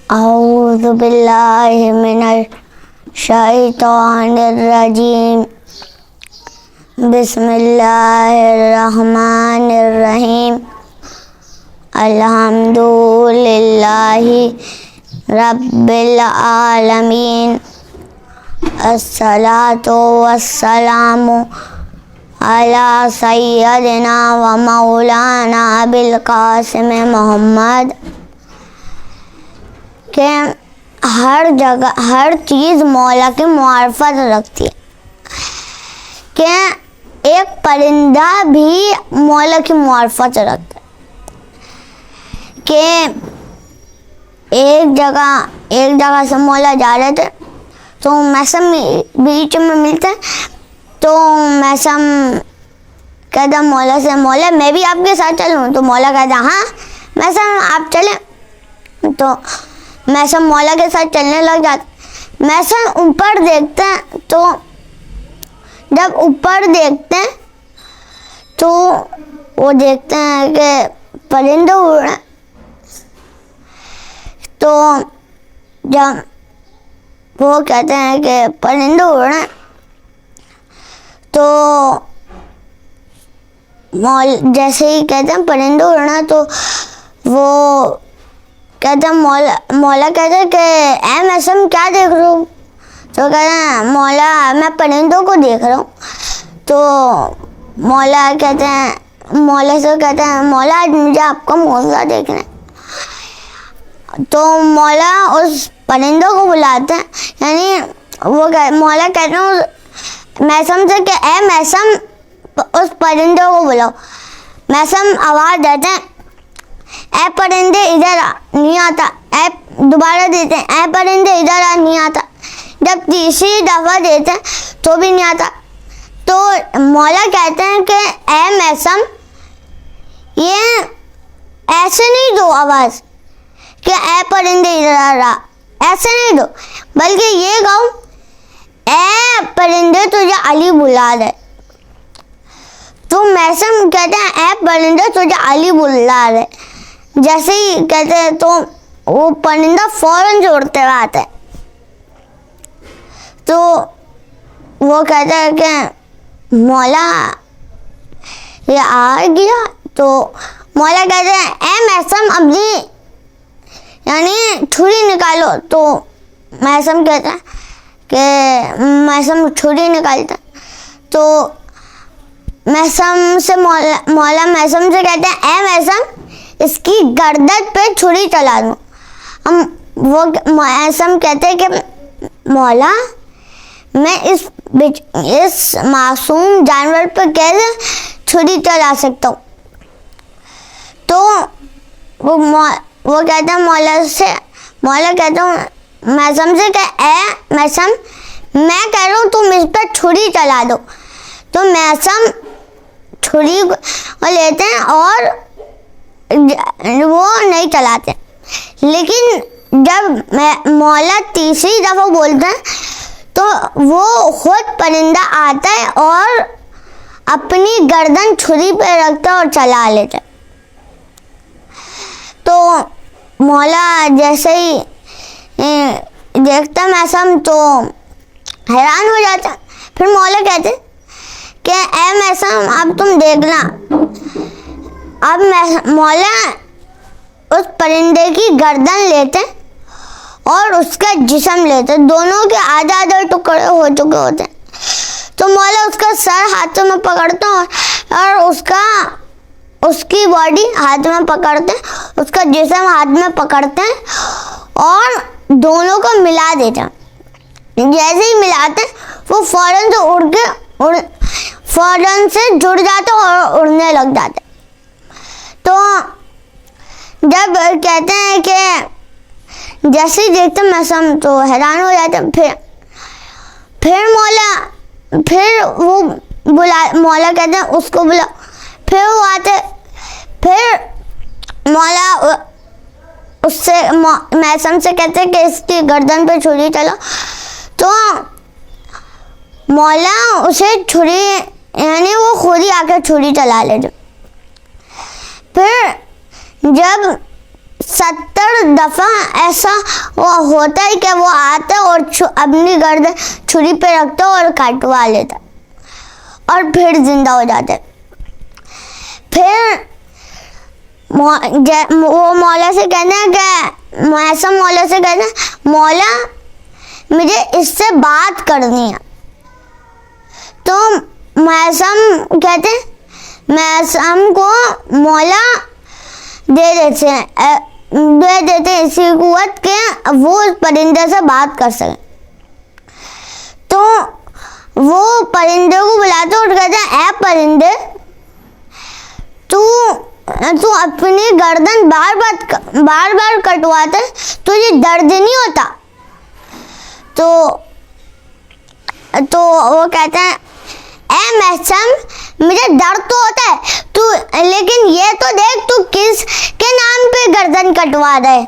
أعوذ بالله من الشيطان الرجيم بسم الله الرحمن الرحيم الحمد لله رب العالمين الصلاة والسلام على سيدنا ومولانا بالقاسم محمد کہ ہر جگہ ہر چیز مولا کی معرفت رکھتی ہے، کہ ایک پرندہ بھی مولا کی معرفت رکھتا ہے، کہ ایک جگہ سے مولا جا رہے تھے تو میثم بیچ میں ملتے، تو میثم کہتا مولا سے، مولا میں بھی آپ کے ساتھ چلوں؟ تو مولا کہتا ہاں میثم آپ چلیں۔ تو میثم مولا کے ساتھ چلنے لگ جاتا۔ میثم اوپر دیکھتے ہیں، تو جب اوپر دیکھتے ہیں تو وہ دیکھتے ہیں کہ پرندے اڑ رہے ہیں۔ تو جب وہ کہتے ہیں کہ پرندے اڑ رہے ہیں تو جیسے ہی کہتے ہیں پرندے اڑ رہے ہیں تو وہ کہتے ہیں مولا کہتے ہیں کہ اے میثم کیا دیکھ رہے ہو؟ تو کہتے ہیں مولا میں پرندوں کو دیکھ رہا ہوں۔ تو مولا سے کہتے ہیں مولا آج مجھے آپ کا معجزہ دیکھنا ہے۔ تو مولا اس پرندوں کو بلاتے ہیں، یعنی وہ مولا کہتے ہیں میثم سے کہ اے میثم اس پرندوں کو بلاؤ۔ میثم آواز دیتے ہیں اے پرندے ادھر آ، نہیں آتا۔ دوبارہ دیتے ہیں اے پرندے ادھر آ، نہیں آتا۔ جب تیسری دفعہ دیتے ہیں تو بھی نہیں آتا۔ تو مولا کہتے ہیں کہ اے میثم یہ ایسے نہیں دو آواز کہ اے پرندے ادھر آ، ایسے نہیں دو، بلکہ یہ کہو اے پرندے تجھے علی بلا رہے۔ تو میثم کہتے ہیں اے پرندے تجھے علی بلا رہے۔ جیسے ہی کہتے ہیں تو وہ پرندہ فوراً اڑتے ہوئے آتا ہے۔ تو وہ کہتا ہے کہ مولا یہ آ گیا۔ تو مولا کہتے ہیں اے میثم ابھی یعنی چھری نکالو۔ تو میثم کہتا ہے کہ میثم چھری نکالتا ہے۔ تو میثم سے مولا میثم سے کہتے ہیں اے میثم اس کی گردن پہ چھری چلا دوں۔ وہ میثم کہتے ہیں کہ مولا میں اس معصوم جانور پہ کیسے چھری چلا سکتا ہوں؟ تو وہ کہتے ہیں مولا کہتا ہوں میثم سے کہ اے میثم میں کہہ رہا ہوں تم اس پہ چھری چلا دو۔ تو میثم چھری کو لیتے ہیں اور وہ نہیں چلاتے، لیکن جب مولا تیسری دفعہ بولتے ہیں تو وہ خود پرندہ آتا ہے اور اپنی گردن چھری پہ رکھتا ہے اور چلا لیتا ہے۔ تو مولا جیسے ہی دیکھتا میثم تو حیران ہو جاتا۔ پھر مولا کہتے کہ اے میثم اب تم دیکھنا۔ اب مولا اس پرندے کی گردن لیتے اور اس کا جسم لیتے، دونوں کے آدھے آدھے ٹکڑے ہو چکے ہوتے ہیں۔ تو مولا اس کا سر ہاتھوں میں پکڑتا اور اس کی باڈی ہاتھ میں پکڑتے، اس کا جسم ہاتھ میں پکڑتے ہیں اور دونوں کو ملا دیتے ہیں۔ جیسے ہی ملاتے وہ فوراً سے جڑ جاتے اور اڑنے لگ جاتے۔ تو جب کہتے ہیں کہ جیسے ہی دیکھتے میثم تو حیران ہو جاتے۔ پھر مولا کہتے ہیں اس کو بلا۔ پھر وہ آتے، پھر مولا میثم سے کہتے ہیں کہ اس کی گردن پہ چھری چلا۔ تو مولا اسے چھری یعنی وہ خود ہی آ کے چھری چلا لیتے۔ پھر جب 70 دفعہ ایسا وہ ہوتا ہے کہ وہ آتا ہے اور اپنی گردن چھری پہ رکھتا ہے اور کٹوا لیتا ہے اور پھر زندہ ہو جاتا ہے. پھر وہ مولا سے کہتے ہیں کہ میثم مولا سے کہتے ہیں مولا مجھے اس سے بات کرنی ہے. تو میثم کہتے ہیں میثم کو مولا دے دیتے اسی قوت کہ وہ اس پرندے سے بات کر سکیں. تو وہ پرندے کو بلاتے اور کہتے ہیں اے پرندے تو اپنی گردن بار بار کٹواتا ہے, تجھے درد نہیں ہوتا؟ تو وہ کہتے ہیں اے میثم مجھے درد تو ہوتا ہے لیکن یہ تو دیکھ تو کس کے نام پہ گردن کٹوا رہا ہے.